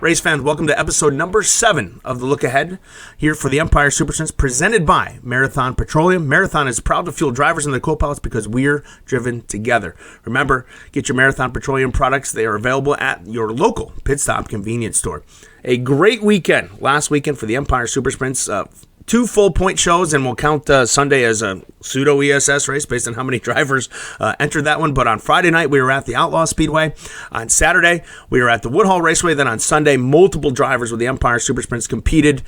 Race fans, welcome to episode number 7 of The Look Ahead here for the Empire Super Sprints presented by Marathon Petroleum. Marathon is proud to fuel drivers and their co-pilots because we're driven together. Remember, get your Marathon Petroleum products. They are available at your local pit stop convenience store. A great weekend last weekend for the Empire Super Sprints. 2 full point shows, and we'll count Sunday as a pseudo ESS race based on how many drivers entered that one. But on Friday night, we were at the Outlaw Speedway. On Saturday, we were at the Woodhull Raceway. Then on Sunday, multiple drivers with the Empire Super Sprints competed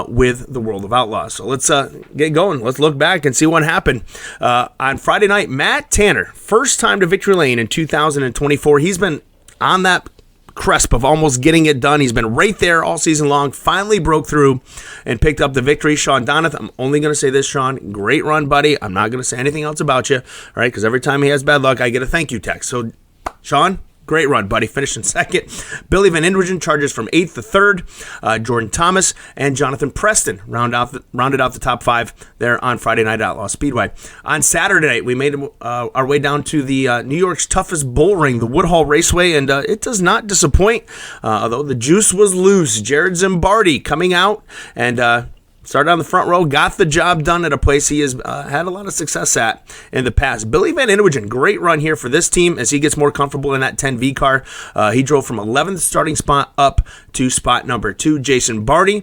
with the World of Outlaw. So let's get going. Let's look back and see what happened. On Friday night, Matt Tanner, first time to victory lane in 2024. He's been on that cusp of almost getting it done. He's been right there all season long, finally broke through and picked up the victory. Sean Donath, I'm only going to say this, Sean, great run, buddy. I'm not going to say anything else about you, all right, because every time he has bad luck, I get a thank you text. So, Sean, great run, buddy. Finished in second. Billy Van Indringen charges from 8th to 3rd. Jordan Thomas and Jonathan Preston rounded out the top 5 there on Friday night at Outlaw Speedway. On Saturday night, we made our way down to the New York's toughest bull ring, the Woodhull Raceway, and it does not disappoint, although the juice was loose. Jared Zimbardi coming out and started on the front row, got the job done at a place he has had a lot of success at in the past. Billy Van Indringen, great run here for this team as he gets more comfortable in that 10V car. He drove from 11th starting spot up to spot number 2. Jason Barty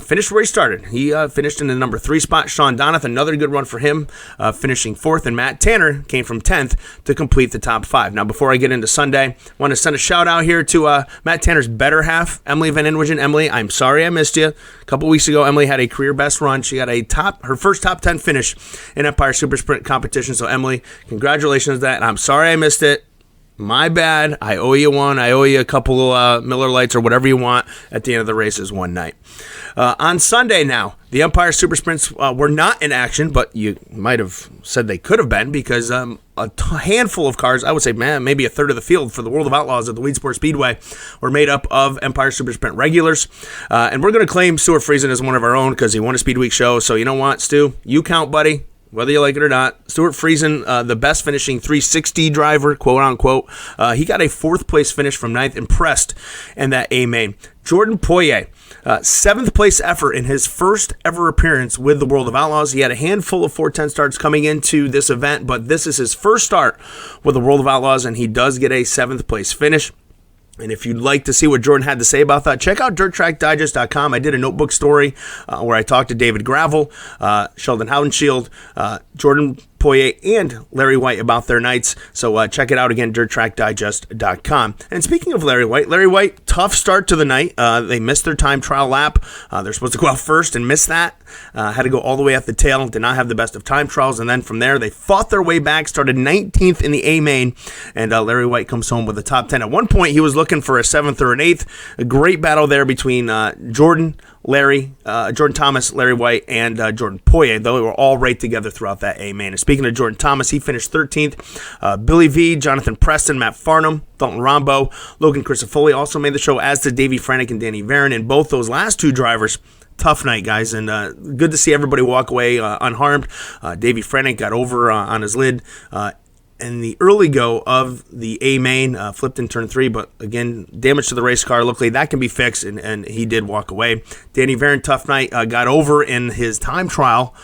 finished where he started. He finished in the number 3 spot. Sean Donath, another good run for him, finishing 4th. And Matt Tanner came from 10th to complete the top 5. Now, before I get into Sunday, I want to send a shout out here to Matt Tanner's better half, Emily Van Indringen. Emily, I'm sorry I missed you. A couple weeks ago, Emily had a career best run. She got her first top 10 finish in Empire Super Sprint competition. So Emily, congratulations on that. And I'm sorry I missed it. My bad. I owe you one. I owe you a couple Miller Lights or whatever you want at the end of the races one night. On Sunday now, the Empire Super Sprints were not in action, but you might have said they could have been because a handful of cars, I would say, maybe a third of the field for the World of Outlaws at the Weedsport Speedway were made up of Empire Super Sprint regulars. And we're going to claim Stuart Friesen as one of our own because he won a Speed Week show. So you know what, Stu? You count, buddy. Whether you like it or not, Stuart Friesen, the best finishing 360 driver, quote unquote, he got a 4th place finish from 9th, impressed in that A main. Jordan Poirier, 7th place effort in his first ever appearance with the World of Outlaws. He had a handful of 410 starts coming into this event, but this is his first start with the World of Outlaws, and he does get a 7th place finish. And if you'd like to see what Jordan had to say about that, check out DirtTrackDigest.com. I did a notebook story where I talked to David Gravel, Sheldon Haudenschild, Jordan Poirier, and Larry White about their nights. So check it out again, DirtTrackDigest.com. And speaking of Larry White, tough start to the night. They missed their time trial lap. They're supposed to go out first and missed that. Had to go all the way at the tail. Did not have the best of time trials. And then from there, they fought their way back, started 19th in the A main, and Larry White comes home with the top 10. At one point, he was looking for a 7th or an 8th. A great battle there between Jordan Thomas, Larry White, and Jordan Poirier, though they were all right together throughout that A main. And speaking of Jordan Thomas, he finished 13th. Billy V, Jonathan Preston, Matt Farnham, Dalton Rombo, Logan Crisafulli also made the show, as did Davey Franick and Danny Varon. And both those last 2 drivers, tough night, guys, and good to see everybody walk away unharmed. Davey Franick got over on his lid in the early go of the A main, flipped in turn 3, but again, damage to the race car. Luckily, that can be fixed, and he did walk away. Danny Varon, tough night, got over in his time trial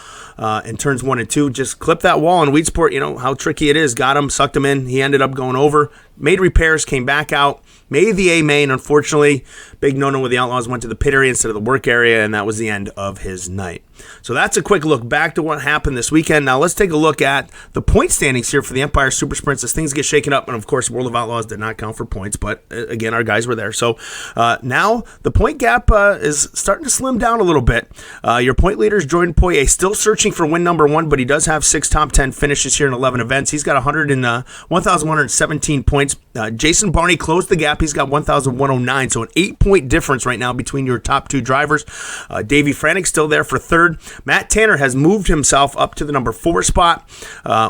in turns 1 and 2. Just clipped that wall in Weedsport. You know how tricky it is. Got him, sucked him in. He ended up going over, made repairs, came back out, made the A main. Unfortunately, big no-no with the Outlaws, went to the pit area instead of the work area, and that was the end of his night. So that's a quick look back to what happened this weekend. Now let's take a look at the point standings here for the Empire Super Sprints as things get shaken up. And of course, World of Outlaws did not count for points, but again, our guys were there. So now the point gap is starting to slim down a little bit. Your point leader is Jordan Poirier, still searching for win number 1, but he does have 6 top 10 finishes here in 11 events. He's got 1,117 points. Jason Barney closed the gap. He's got 1,109, so an 8-point difference right now between your top 2 drivers. Davey Franick still there for 3rd. Matt Tanner has moved himself up to the number 4 spot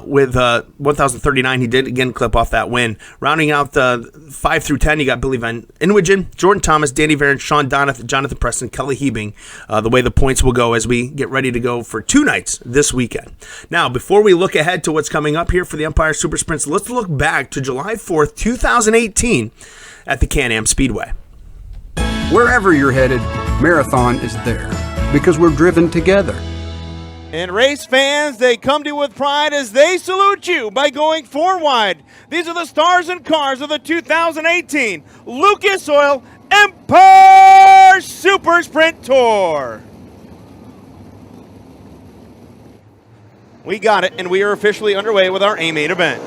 with 1,039. He did again clip off that win. Rounding out the 5 through 10, you got Billy Van Indringen, Jordan Thomas, Danny Varon, Sean Donath, Jonathan Preston, Kelly Hebing. The way the points will go as we get ready to go for 2 nights this weekend. Now, before we look ahead to what's coming up here for the Empire Super Sprints, let's look back to July 4th, 2018 at the Can-Am Speedway. Wherever you're headed, Marathon is there because we're driven together. And race fans, they come to you with pride as they salute you by going 4 wide. These are the stars and cars of the 2018 Lucas Oil Empire Super Sprint Tour. We got it, and we are officially underway with our A-Main event.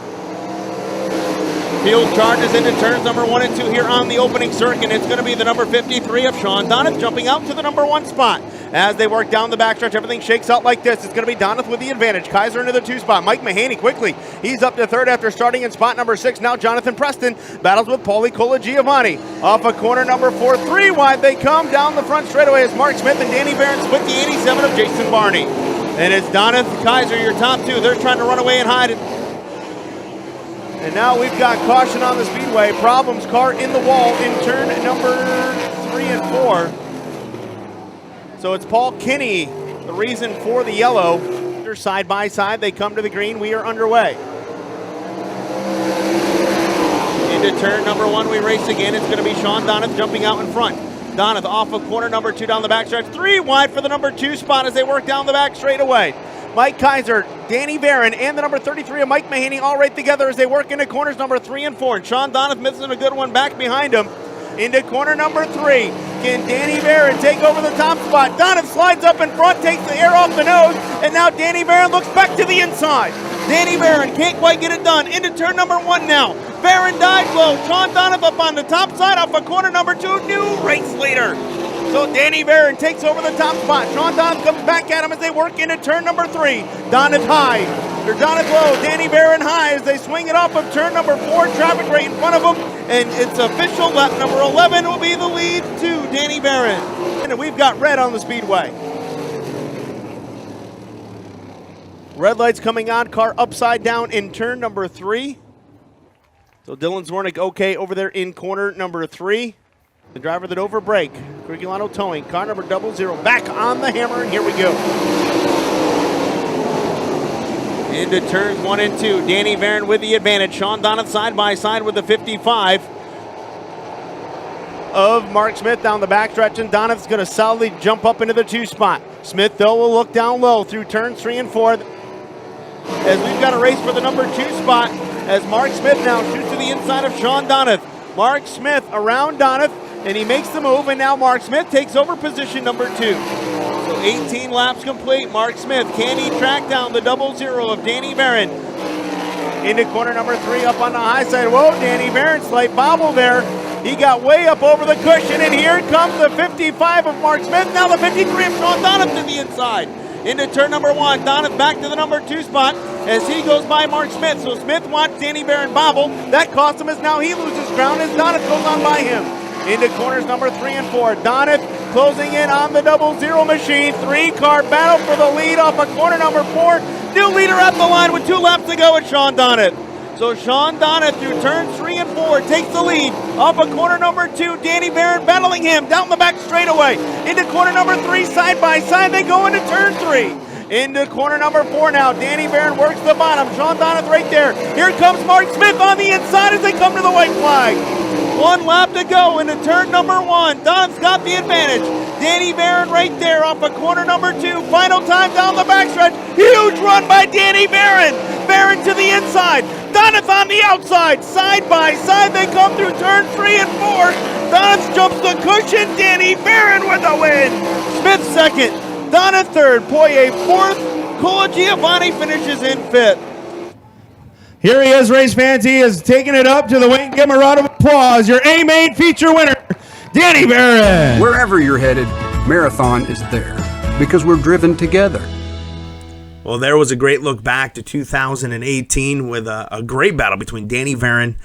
Field charges into turns number 1 and 2 here on the opening circuit. It's going to be the number 53 of Sean Donath jumping out to the number 1 spot. As they work down the backstretch, everything shakes out like this. It's going to be Donath with the advantage. Kaiser into the 2 spot. Mike Mahaney quickly. He's up to 3rd after starting in spot number 6. Now Jonathan Preston battles with Paulie Colagiovanni. Off of corner number 4, 3 wide. They come down the front straightaway as Mark Smith and Danny Barron split the 87 of Jason Barney. And it's Donath, Kaiser, your top 2. They're trying to run away and hide it. And now we've got caution on the speedway. Problems car in the wall in turn number 3 and 4. So it's Paul Kinney, the reason for the yellow. They're side by side. They come to the green. We are underway. Into turn number 1, we race again. It's going to be Sean Donath jumping out in front. Donath off of corner number 2 down the backstretch. 3 wide for the number 2 spot as they work down the back straightaway. Mike Kaiser, Danny Barron, and the number 33 of Mike Mahaney all right together as they work into corners number 3 and 4. And Sean Donath missing a good one back behind him. Into corner number 3. Can Danny Barron take over the top spot? Donath slides up in front, takes the air off the nose, and now Danny Barron looks back to the inside. Danny Barron can't quite get it done. Into turn number 1 now. Barron dives low. Sean Donath up on the top side off of corner number 2. New race leader. So Danny Barron takes over the top spot. Sean Donath comes back at him as they work into turn number 3. Donath high. Or Donath low. Danny Barron high as they swing it off of turn number 4. Traffic right in front of them. And it's official. Lap number 11 will be the lead to Danny Barron. And we've got red on the speedway. Red lights coming on. Car upside down in turn number 3. So Dylan Zornick okay over there in corner number 3. The driver that over brake. Curculano towing. Car number 00 back on the hammer, and here we go. Into turns 1 and 2. Danny Barron with the advantage. Sean Donath side by side with the 55 of Mark Smith down the backstretch, and Donath's going to solidly jump up into the 2 spot. Smith, though, will look down low through turns 3 and 4 as we've got a race for the number 2 spot as Mark Smith now shoots to the inside of Sean Donath. Mark Smith around Donath, and he makes the move, and now Mark Smith takes over position number 2. So 18 laps complete. Mark Smith, can he track down the 00 of Danny Barron? Into corner number 3 up on the high side. Whoa, Danny Barron, slight bobble there. He got way up over the cushion, and here comes the 55 of Mark Smith. Now the 53 of Sean Donath to the inside. Into turn number 1. Donath back to the number 2 spot as he goes by Mark Smith. So Smith wants Danny Barron bobble. That cost him as now he loses ground as Donath goes on by him. Into corners number 3 and 4. Donath closing in on the 00 machine. 3-car battle for the lead off of corner number 4. New leader at the line with 2 laps to go at Sean Donath. So Sean Donath through turns 3 and 4 takes the lead off of corner number 2. Danny Barron battling him down the back straightaway. Into corner number 3 side by side. They go into turn 3. Into corner number 4 now. Danny Barron works the bottom. Sean Donath right there. Here comes Mark Smith on the inside as they come to the white flag. 1 lap to go into turn number 1. Donath's got the advantage. Danny Barron right there off of corner number 2. Final time down the backstretch. Huge run by Danny Barron. Barron to the inside. Donath on the outside. Side by side they come through turn 3 and 4. Donath jumps the cushion. Danny Barron with the win. Smith second. Donath third. Poirier fourth. Colagiovanni finishes in 5th. Here he is, race fans. He is taking it up to the wing. Give him a round of applause. Your A-Main feature winner, Danny Barron. Wherever you're headed, Marathon is there because we're driven together. Well, there was a great look back to 2018 with a great battle between Danny Barron,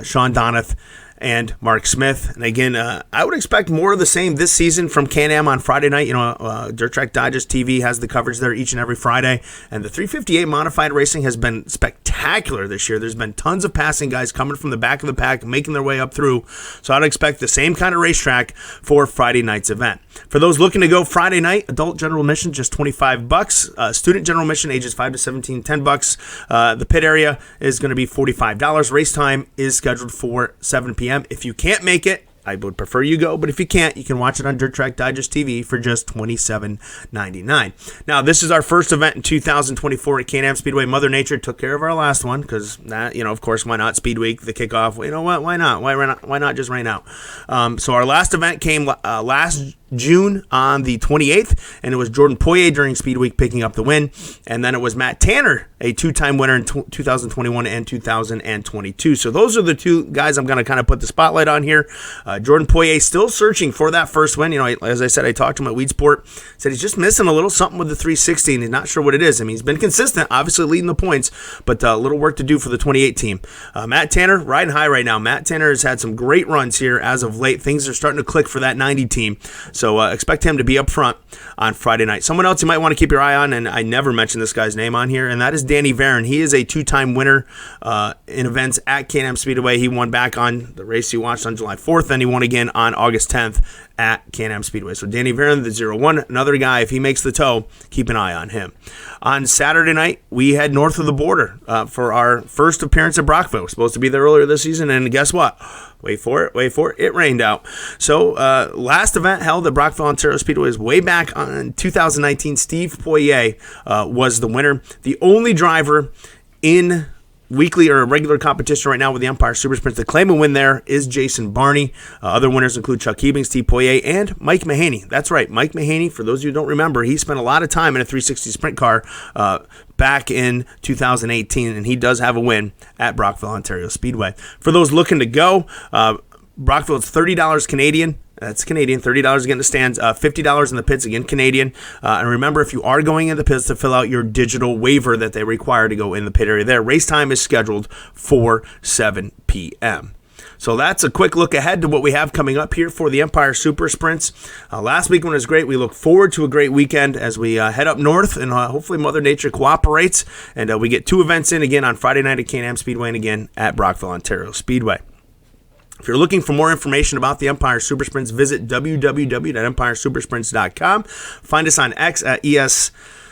Sean Donath, and Mark Smith. And again, I would expect more of the same this season from Can-Am on Friday night. You know, Dirt Track Digest TV has the coverage there each and every Friday. And the 358 modified racing has been spectacular this year. There's been tons of passing guys coming from the back of the pack, making their way up through. So I'd expect the same kind of racetrack for Friday night's event. For those looking to go Friday night, adult general admission just $25. Student general admission ages 5 to 17, $10. The pit area is going to be $45. Race time is scheduled for 7 p.m. If you can't make it, I would prefer you go, but if you can't, you can watch it on Dirt Track Digest TV for just $27.99. Now, this is our first event in 2024 at Can-Am Speedway. Mother Nature took care of our last one because that, of course, why not? Speed Week, the kickoff. You know what? Why not? Why not just rain out? So our last event came last June on the 28th, and it was Jordan Poirier during Speed Week picking up the win, and then it was Matt Tanner, a two-time winner in 2021 and 2022. So those are the two guys I'm going to kind of put the spotlight on here. Jordan Poirier still searching for that first win. As I said, I talked to him at Weedsport, said he's just missing a little something with the 360, and he's not sure what it is. I mean, he's been consistent, obviously leading the points, but a little work to do for the 28 team. Matt Tanner, riding high right now. Matt Tanner has had some great runs here as of late. Things are starting to click for that 90 team. So expect him to be up front on Friday night. Someone else you might want to keep your eye on, and I never mentioned this guy's name on here, and that is Danny Varon. He is a two-time winner in events at Can-Am Speedway. He won back on the race you watched on July 4th, and he won again on August 10th at Can-Am Speedway. So Danny Varon, the 0-1, another guy, if he makes the toe, keep an eye on him. On Saturday night, we head north of the border for our first appearance at Brockville. We're supposed to be there earlier this season, and guess what? Wait for it, it rained out. So last event held at Brockville, Ontario Speedway is way back on 2019. Steve Poirier was the winner. The only driver in weekly or regular competition right now with the Empire Super Sprints to claim a win there is Jason Barney. Other winners include Chuck Hebing, Steve Poirier, and Mike Mahaney. That's right, Mike Mahaney. For those of you who don't remember, he spent a lot of time in a 360 sprint car back in 2018, and he does have a win at Brockville, Ontario Speedway. For those looking to go, Brockville, it's $30 Canadian. That's Canadian, $30 again in the stands, $50 in the pits, again Canadian. And remember, if you are going in the pits, to fill out your digital waiver that they require to go in the pit area there. Race time is scheduled for 7 p.m. So that's a quick look ahead to what we have coming up here for the Empire Super Sprints. Last week one was great. We look forward to a great weekend as we head up north, and hopefully Mother Nature cooperates, and we get two events in again on Friday night at Can-Am Speedway and again at Brockville, Ontario Speedway. If you're looking for more information about the Empire Super Sprints, visit www.empiresupersprints.com. Find us on X at ES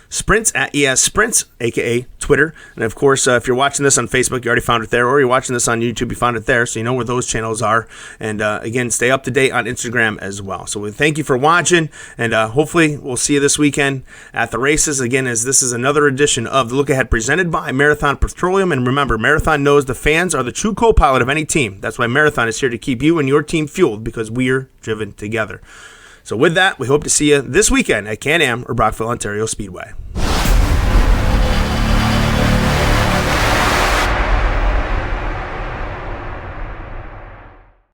Sprints, at ES Sprints, aka Twitter. And of course, if you're watching this on Facebook, you already found it there, or you're watching this on YouTube, you found it there, so you know where those channels are. And again, stay up to date on Instagram as well. So we thank you for watching, and hopefully we'll see you this weekend at the races. Again, as this is another edition of the Look Ahead presented by Marathon Petroleum. And remember, Marathon knows the fans are the true co-pilot of any team. That's why Marathon is here to keep you and your team fueled, because we're driven together. So with that, we hope to see you this weekend at Can-Am or Brockville, Ontario Speedway.